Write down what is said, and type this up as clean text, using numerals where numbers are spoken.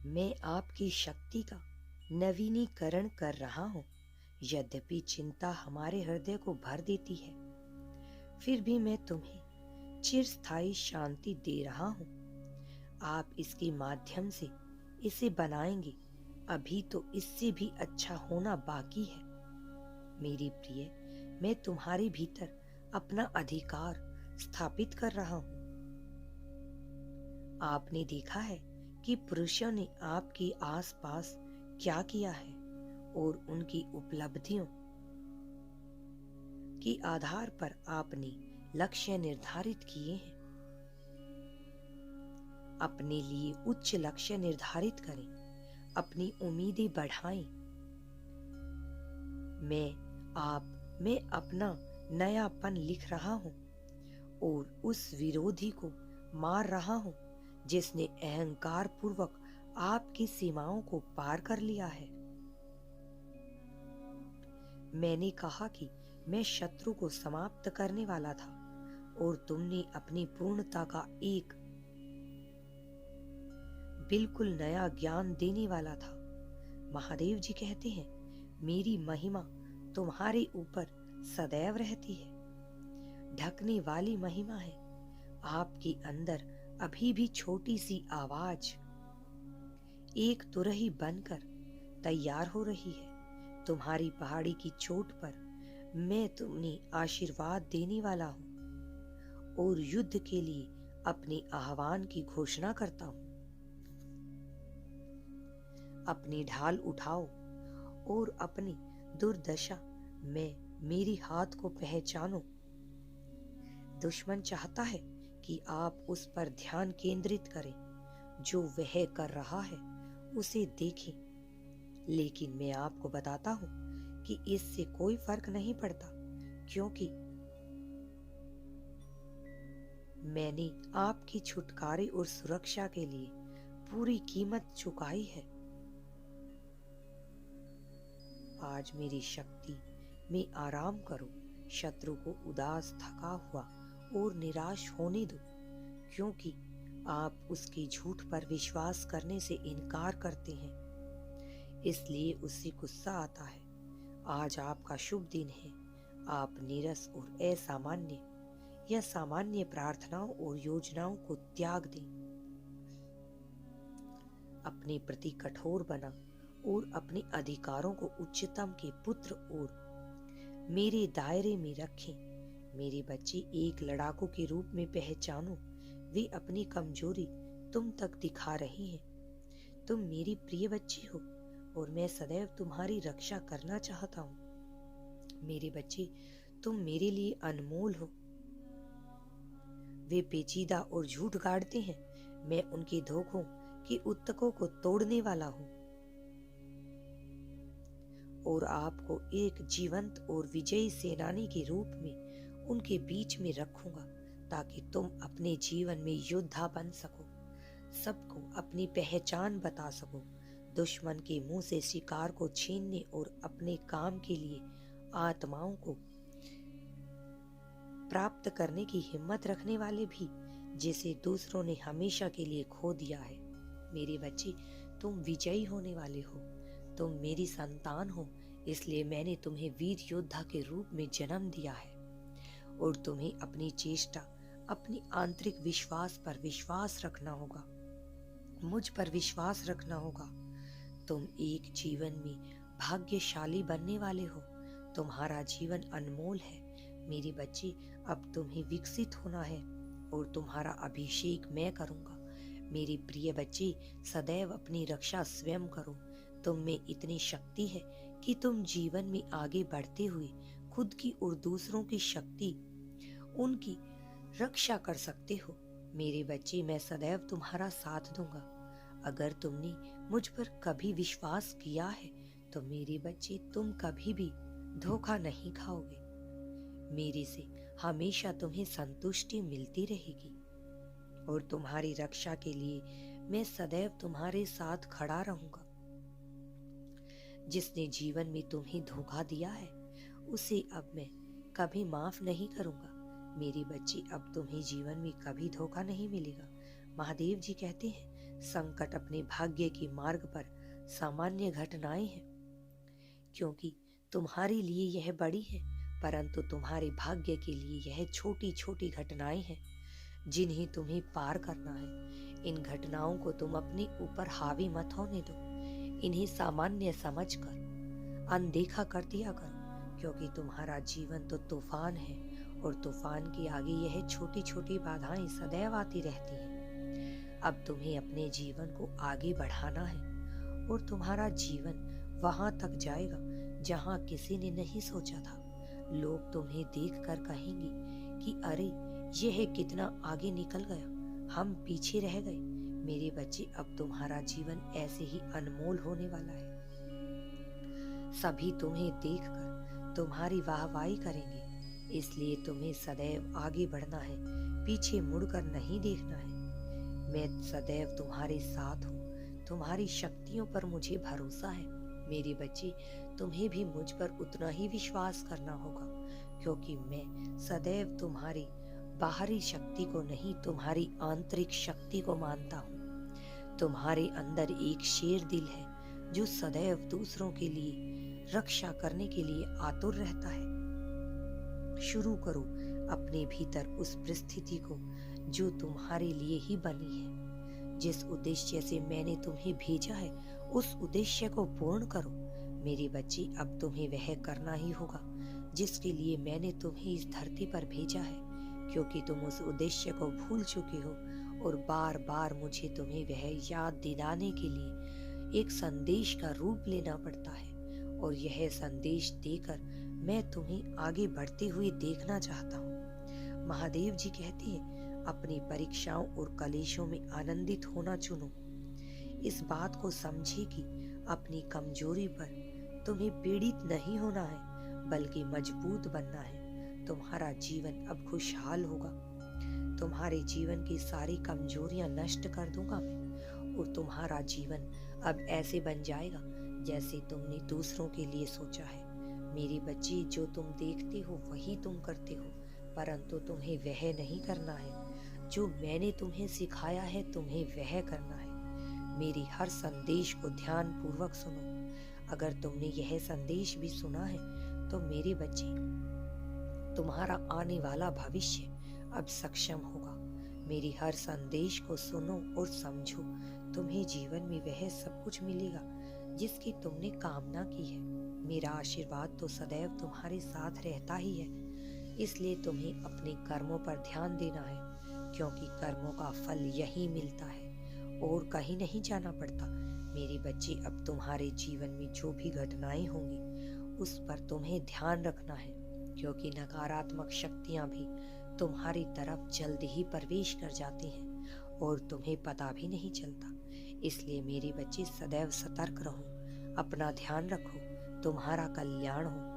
मैं आपकी शक्ति का नवीनीकरण कर रहा हूँ। यद्यपि चिंता हमारे हृदय को भर देती है, फिर भी मैं तुम्हें चिरस्थायी शांति दे रहा हूँ। आप इसके माध्यम से इसे बनाएंगे। अभी तो इससे भी अच्छा होना बाकी है। मेरी प्रिय, मैं तुम्हारे भीतर अपना अधिकार स्थापित कर रहा हूँ। आपने देखा है कि पुरुषों ने आपके आसपास क्या किया है और उनकी उपलब्धियों के आधार पर आपने लक्ष्य निर्धारित किए हैं। अपने लिए उच्च लक्ष्य निर्धारित करें, अपनी उम्मीदें बढ़ाएं। मैं अपना नयापन लिख रहा हूं और उस विरोधी को मार रहा हूं जिसने अहंकार पूर्वक आपकी सीमाओं को पार कर लिया है। मैंने कहा कि मैं शत्रु को समाप्त करने वाला था और तुमने अपनी पूर्णता का एक बिल्कुल नया ज्ञान देने वाला था। महादेव जी कहते हैं, मेरी महिमा तुम्हारे ऊपर सदैव रहती है। ढकने वाली महिमा है। आपके अंदर अभी भी छोटी सी आवाज एक तुरही बनकर तैयार हो रही है। तुम्हारी पहाड़ी की चोट पर मैं तुम्हें आशीर्वाद देने वाला हूँ और युद्ध के लिए अपने आह्वान की घोषणा करता हूँ। अपनी ढाल उठाओ और अपनी दुर्दशा में मेरी हाथ को पहचानो। दुश्मन चाहता है कि आप उस पर ध्यान केंद्रित करें, जो वह कर रहा है उसे देखें। लेकिन मैं आपको बताता हूं कि इससे कोई फर्क नहीं पड़ता, क्योंकि मैंने आपकी छुटकारे और सुरक्षा के लिए पूरी कीमत चुकाई है। आज मेरी शक्ति में आराम करो। शत्रु को उदास, थका हुआ और निराश होने दो, क्योंकि आप उसके झूठ पर विश्वास करने से इनकार करते हैं, इसलिए उससे गुस्सा आता है। आज आपका शुभ दिन है। आप नीरस और असामान्य या सामान्य प्रार्थनाओं और योजनाओं को त्याग दें। अपने प्रति कठोर बना और अपने अधिकारों को उच्चतम के पुत्र और मेरे दायरे में रखें। मेरे बच्चे, एक लड़ाकू के रूप में पहचानो। वे अपनी कमजोरी तुम तक दिखा रही हैं। तुम मेरी प्रिय बच्ची हो और मैं सदैव तुम्हारी रक्षा करना चाहता हूँ। मेरे बच्चे, तुम मेरे लिए अनमोल हो। वे पेचीदा और झूठ गाड़ते हैं। मैं उनके धोखों के उत्तकों को तोड़ने वाला हूँ और आपको एक जीवंत और विजयी सेनानी के रूप में उनके बीच में रखूंगा, ताकि तुम अपने जीवन में योद्धा बन सको, सबको अपनी पहचान बता सको, दुश्मन के मुंह से शिकार को छीनने और अपने काम के लिए आत्माओं को प्राप्त करने की हिम्मत रखने वाले भी, जिसे दूसरों ने हमेशा के लिए खो दिया है। मेरे बच्चे, तुम विजयी होने वाले हो। तुम मेरी संतान हो, इसलिए मैंने तुम्हें वीर योद्धा के रूप में जन्म दिया है और तुम्हें अपनी चेष्टा, अपनी आंतरिक विश्वास पर विश्वास रखना होगा। मुझ पर विश्वास रखना होगा। तुम एक जीवन में भाग्यशाली बनने वाले हो। तुम्हारा जीवन अनमोल है। मेरे बच्चे, अब तुम्हें विकसित होना है और तुम्हारा अभिषेक मैं करूंगा। मेरे प्रिय बच्चे, सदैव अपनी रक्षा स्वयं करो। तुम में इतनी शक्ति है कि तुम जीवन में आगे बढ़ते हुए खुद की और दूसरों की शक्ति, उनकी रक्षा कर सकते हो। मेरे बच्चे, मैं सदैव तुम्हारा साथ दूंगा। अगर तुमने मुझ पर कभी विश्वास किया है तो मेरे बच्चे, तुम कभी भी धोखा नहीं खाओगे। मेरे से हमेशा तुम्हें संतुष्टि मिलती रहेगी और तुम्हारी रक्षा के लिए मैं सदैव तुम्हारे साथ खड़ा रहूंगा। जिसने जीवन में तुम्हें धोखा दिया है, उसे अब मैं कभी माफ नहीं करूंगा। मेरे बच्चे, अब तुम्हें जीवन में कभी धोखा नहीं मिलेगा। महादेव जी कहते हैं, संकट अपने भाग्य के मार्ग पर सामान्य घटनाएं हैं, क्योंकि तुम्हारे लिए यह बड़ी है, परंतु तुम्हारे भाग्य के लिए यह छोटी छोटी घटनाएं हैं जिन्हें तुम्हें पार करना है। इन घटनाओं को तुम अपने ऊपर हावी मत होने दो। इन्हें सामान्य समझकर अनदेखा कर दिया करो, क्योंकि तुम्हारा जीवन तो तूफान है और तूफान के आगे यह छोटी छोटी बाधाएं सदैव आती रहती हैं। अब तुम्हें अपने जीवन को आगे बढ़ाना है और तुम्हारा जीवन वहां तक जाएगा जहां किसी ने नहीं सोचा था। लोग तुम्हें देखकर कहेंगे कि अरे यह कितना आगे निकल गया, हम पीछे रह गए। मेरे बच्चे, अब तुम्हारा जीवन ऐसे ही अनमोल होने वाला है। सभी तुम्हें देखकर तुम्हारी वाहवाही करेंगे, इसलिए तुम्हें सदैव आगे बढ़ना है, पीछे मुड़कर नहीं देखना है। मैं सदैव तुम्हारे साथ हूँ, तुम्हारी शक्तियों पर मुझे भरोसा है। मेरे बच्चे, तुम्हें भी मुझ पर उतना ही विश्वास करना होगा, क्योंकि मैं सदैव तुम्हारी बाहरी शक्ति को नहीं, तुम्हारी आंतरिक शक्ति को मानता हूँ। तुम्हारे अंदर एक शेर दिल है जो सदैव दूसरों के लिए रक्षा करने के लिए आतुर रहता है। शुरू करो अपने भीतर उस परिस्थिति को जो तुम्हारे लिए ही बनी है। जिस उद्देश्य से मैंने तुम्हें भेजा है, उस उद्देश्य को पूर्ण करो। मेरे बच्चे, अब तुम्हें वह करना ही होगा जिसके लिए मैंने तुम्हें इस धरती पर भेजा है, क्योंकि तुम उस उद्देश्य को भूल चुके हो और बार बार मुझे तुम्हें वह याद दिलाने के लिए एक संदेश का रूप लेना पड़ता है। और यह संदेश देकर मैं तुम्हें आगे बढ़ते हुए देखना चाहता हूँ। महादेव जी कहते हैं, अपनी परीक्षाओं और कलेशों में आनंदित होना चुनो। इस बात को समझे कि अपनी कमजोरी पर तुम्हें पीड़ित नहीं होना है, बल्कि मजबूत बनना है। तुम्हारा जीवन अब खुशहाल होगा। तुम्हारे जीवन की सारी कमजोरियां नष्ट कर दूंगा मैं, और तुम्हारा जीवन अब ऐसे बन जाएगा जैसे तुमने दूसरों के लिए सोचा है। मेरे बच्चे, जो तुम देखते हो वही तुम करते हो, परंतु तुम्हें वह नहीं करना है जो मैंने तुम्हें सिखाया है, तुम्हें वह करना है। मेरी हर संदेश को ध्यान पूर्वक सुनो। अगर तुमने यह संदेश भी सुना है तो मेरे बच्चे, तुम्हारा आने वाला भविष्य अब सक्षम होगा। मेरी हर संदेश को सुनो और समझो। तुम्हें जीवन में वह सब कुछ मिलेगा जिसकी तुमने कामना की है। मेरा आशीर्वाद तो सदैव तुम्हारे साथ रहता ही है, इसलिए तुम्हें अपने कर्मों पर ध्यान देना है, क्योंकि कर्मों का फल यही मिलता है और कहीं नहीं जाना पड़ता। मेरे बच्चे, अब तुम्हारे जीवन में जो भी घटनाएं होंगी उस पर तुम्हें ध्यान रखना है, क्योंकि नकारात्मक शक्तियां भी तुम्हारी तरफ जल्द ही प्रवेश कर जाती हैं और तुम्हें पता भी नहीं चलता। इसलिए मेरे बच्चे, सदैव सतर्क रहो, अपना ध्यान रखो, तुम्हारा कल्याण हो।